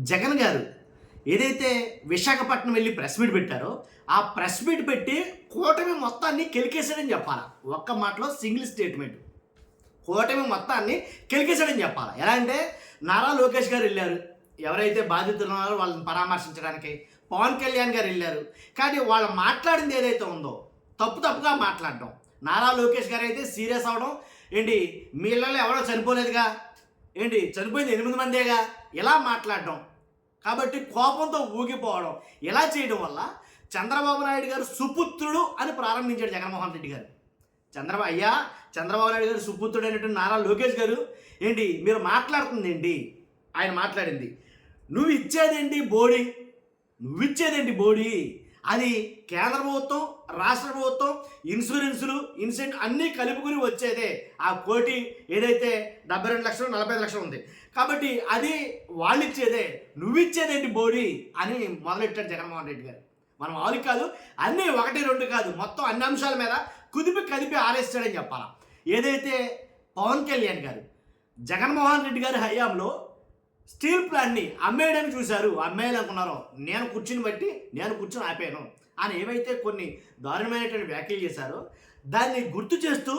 జగన్ గారు ఏదైతే విశాఖపట్నం వెళ్ళి ప్రెస్ మీట్ పెట్టారో ఆ ప్రెస్ మీట్ పెట్టి కూటమి మొత్తాన్ని కెలికేశాడని చెప్పాలా. ఒక్క మాటలో సింగిల్ స్టేట్మెంట్, కూటమి మొత్తాన్ని కెలికేశాడని చెప్పాలా. ఎలా అంటే నారా లోకేష్ గారు వెళ్ళారు, ఎవరైతే బాధితులు ఉన్నారో వాళ్ళని పరామర్శించడానికి. పవన్ కళ్యాణ్ గారు వెళ్ళారు, కానీ వాళ్ళు మాట్లాడింది ఏదైతే ఉందో తప్పుగా మాట్లాడడం. నారా లోకేష్ గారు అయితే సీరియస్ అవడం, ఏంటి మీ ఇళ్ళలో ఎవరో చనిపోలేదుగా, ఏంటి చనిపోయింది 8 మందేగా, ఇలా మాట్లాడడం. కాబట్టి కోపంతో ఊగిపోవడం, ఇలా చేయడం వల్ల చంద్రబాబు నాయుడు గారు సుపుత్రుడు అని ప్రారంభించాడు జగన్మోహన్ రెడ్డి గారు. చంద్రబాబు నాయుడు గారు సుపుత్రుడు అనేటువంటి నారా లోకేష్ గారు, ఏంటి మీరు మాట్లాడుతుంది ఏంటి, ఆయన మాట్లాడింది నువ్వు ఇచ్చేదేంటి బోడీ, అది కేంద్ర ప్రభుత్వం రాష్ట్ర ప్రభుత్వం ఇన్సూరెన్సులు ఇన్సెంట్ అన్నీ కలుపుకుని వచ్చేదే. ఆ కోటి ఏదైతే 72 లక్షలు 45 లక్షలు ఉంది కాబట్టి అది వాళ్ళు ఇచ్చేదే, నువ్వు ఇచ్చేదేంటి బోడీ అని మొదలెట్టాడు జగన్మోహన్ రెడ్డి గారు. మనం వాళ్ళు కాదు, అన్నీ 1, 2 కాదు, మొత్తం అన్ని అంశాల మీద కదిపి ఆరేస్తాడని చెప్పాలా. ఏదైతే పవన్ కళ్యాణ్ గారు జగన్మోహన్ రెడ్డి గారి హయాంలో స్టీల్ ప్లాంట్ని అమ్మేయడానికి చూశారు, అమ్మేయాలనుకున్నారో నేను కూర్చుని ఆపాను అని ఏవైతే కొన్ని దారుణమైనటువంటి వ్యాఖ్యలు చేశారో దాన్ని గుర్తు చేస్తూ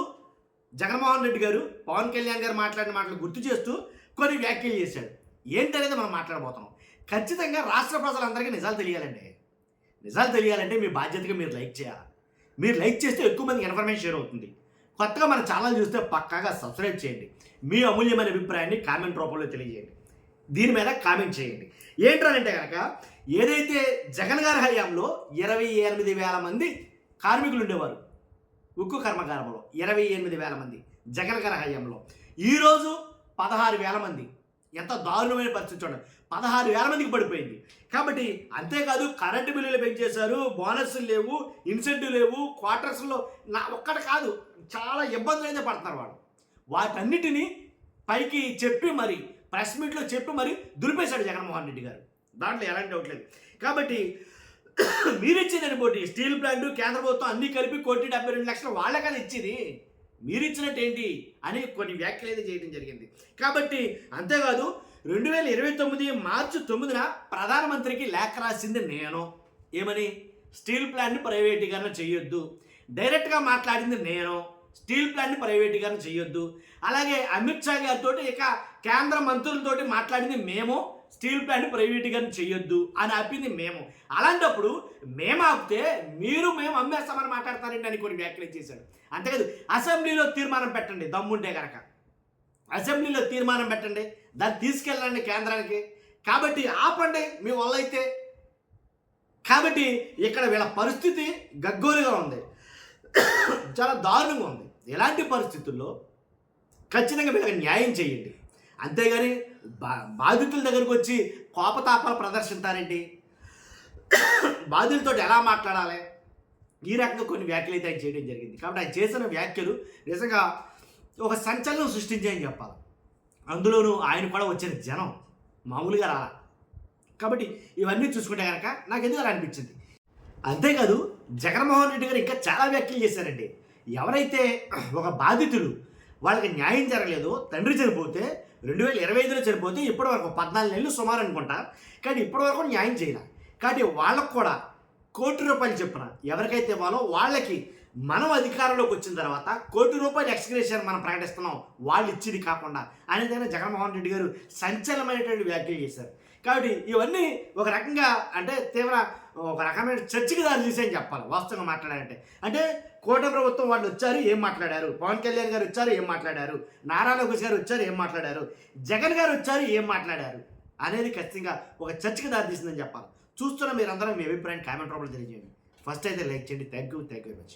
జగన్మోహన్ రెడ్డి గారు పవన్ కళ్యాణ్ గారు మాట్లాడిన మాటలు గుర్తు చేస్తూ కొన్ని వ్యాఖ్యలు చేశాడు. ఏంటనేది మనం మాట్లాడబోతున్నాం. ఖచ్చితంగా రాష్ట్ర ప్రజలందరికీ నిజాలు తెలియాలంటే మీ బాధ్యతగా మీరు లైక్ చేయాలి. మీరు లైక్ చేస్తే ఎక్కువ మందికి ఇన్ఫర్మేషన్ షేర్ అవుతుంది. కొత్తగా మన ఛానల్ చూస్తే పక్కాగా సబ్స్క్రైబ్ చేయండి. మీ అమూల్యమైన అభిప్రాయాన్ని కామెంట్ రూపంలో తెలియజేయండి. దీని మీద కామెంట్ చేయండి. ఏంటంటే కనుక ఏదైతే జగన్ గారి హయాంలో 28,000 మంది కార్మికులు ఉండేవారు ఉక్కు కర్మాగారంలో, 28,000 మంది జగన్ గారి హయాంలో. ఈరోజు 16,000 మంది. ఎంత దారుణమైన పరిస్థితి చూడండి, 16,000 మందికి పడిపోయింది. కాబట్టి అంతేకాదు కరెంటు బిల్లులు పెంచేశారు, బోనస్లు లేవు, ఇన్సెంటివ్ లేవు, క్వార్టర్స్లో ఒక్కటి కాదు చాలా ఇబ్బందులు అయితే పడుతున్నారు వాళ్ళు. వాటన్నిటినీ పైకి చెప్పి మరి ప్రెస్ మీట్లో చెప్పి మరి దులిపేశాడు జగన్మోహన్ రెడ్డి గారు. దాంట్లో ఎలాంటి డౌట్ లేదు. కాబట్టి మీరు ఇచ్చేదని పోటీ స్టీల్ ప్లాంట్ కేంద్ర ప్రభుత్వం అన్నీ కలిపి 1,72 లక్షలు వాళ్ళకని ఇచ్చింది, మీరు ఇచ్చినట్టు ఏంటి అని కొన్ని వ్యాఖ్యలు అయితే చేయడం జరిగింది. కాబట్టి అంతేకాదు 2029 మార్చి 9న ప్రధానమంత్రికి లేఖ రాసింది నేను. ఏమని? స్టీల్ ప్లాంట్ని ప్రైవేటీకరణ చేయొద్దు. డైరెక్ట్గా మాట్లాడింది నేను, స్టీల్ ప్లాంట్ని ప్రైవేటీకరణ చేయొద్దు. అలాగే అమిత్ షా గారితో ఇక కేంద్ర మంత్రులతోటి మాట్లాడింది మేము, స్టీల్ ప్లాంట్ ప్రైవేటీకరణ చేయొద్దు అని ఆపింది మేము. అలాంటప్పుడు మేము ఆపితే మేము అమ్మేస్తామని మాట్లాడతారండి అని కొన్ని వ్యాఖ్యలు చేశాడు. అంతేకాదు అసెంబ్లీలో తీర్మానం పెట్టండి, దమ్ముంటే కనుక అసెంబ్లీలో తీర్మానం పెట్టండి, దాన్ని తీసుకెళ్ళండి కేంద్రానికి. కాబట్టి ఆపండి మీ వల్ల అయితే. కాబట్టి ఇక్కడ వీళ్ళ పరిస్థితి గగ్గోలుగా ఉంది, చాలా దారుణంగా ఉంది. ఇలాంటి పరిస్థితుల్లో ఖచ్చితంగా వీళ్ళకి న్యాయం చేయండి. అంతేగాని బాధితుల దగ్గరకు వచ్చి కోపతాపాలు ప్రదర్శిస్తారేంటి? బాధితులతో ఎలా మాట్లాడాలి? ఈ రకంగా కొన్ని వ్యాఖ్యలు అయితే ఆయన చేయడం జరిగింది. కాబట్టి ఆయన చేసిన వ్యాఖ్యలు నిజంగా ఒక సంచలనం సృష్టించాయని చెప్పాలి. అందులోనూ ఆయన కూడా వచ్చిన జనం మామూలుగా రాలా. కాబట్టి ఇవన్నీ చూసుకుంటే కనుక నాకు ఎందుకు అలా అనిపించింది. అంతేకాదు జగన్మోహన్ రెడ్డి గారు ఇంకా చాలా వ్యాఖ్యలు చేశారండి. ఎవరైతే ఒక బాధితులు వాళ్ళకి న్యాయం జరగలేదో, తండ్రి చనిపోతే 2025లో చనిపోతే ఇప్పటివరకు 14 నెలలు సుమారు అనుకుంటా, కానీ ఇప్పటివరకు న్యాయం చేయాలి. కాబట్టి వాళ్ళకు కూడా ₹1,00,00,000 చొప్పున ఎవరికైతే ఇవ్వాలో వాళ్ళకి మనం అధికారంలోకి వచ్చిన తర్వాత ₹1,00,00,000 ఎక్స్గ్రేషన్ మనం ప్రకటిస్తున్నాం, వాళ్ళు ఇచ్చింది కాకుండా అనేదైనా జగన్మోహన్ రెడ్డి గారు సంచలనమైనటువంటి వ్యాఖ్యలు చేశారు. కాబట్టి ఇవన్నీ ఒక రకంగా అంటే ఒక రకమైన చర్చకి దారి తీసేయని చెప్పాలి వాస్తవంగా మాట్లాడాలంటే. అంటే కూటమి ప్రభుత్వం వాళ్ళు వచ్చారు, ఏం మాట్లాడారు? పవన్ కళ్యాణ్ గారు వచ్చారు, ఏం మాట్లాడారు? నారా లోకేష్ గారు వచ్చారు, ఏం మాట్లాడారు? జగన్ గారు వచ్చారు, ఏం మాట్లాడారు అనేది ఖచ్చితంగా ఒక చర్చకి దారి తీసిందని చెప్పాలి. చూస్తున్న మీరందరూ మీ అభిప్రాయాన్ని కామెంట్ రూపంలో తెలియజేయండి. ఫస్ట్ అయితే లైక్ చేయండి. Thank you very much.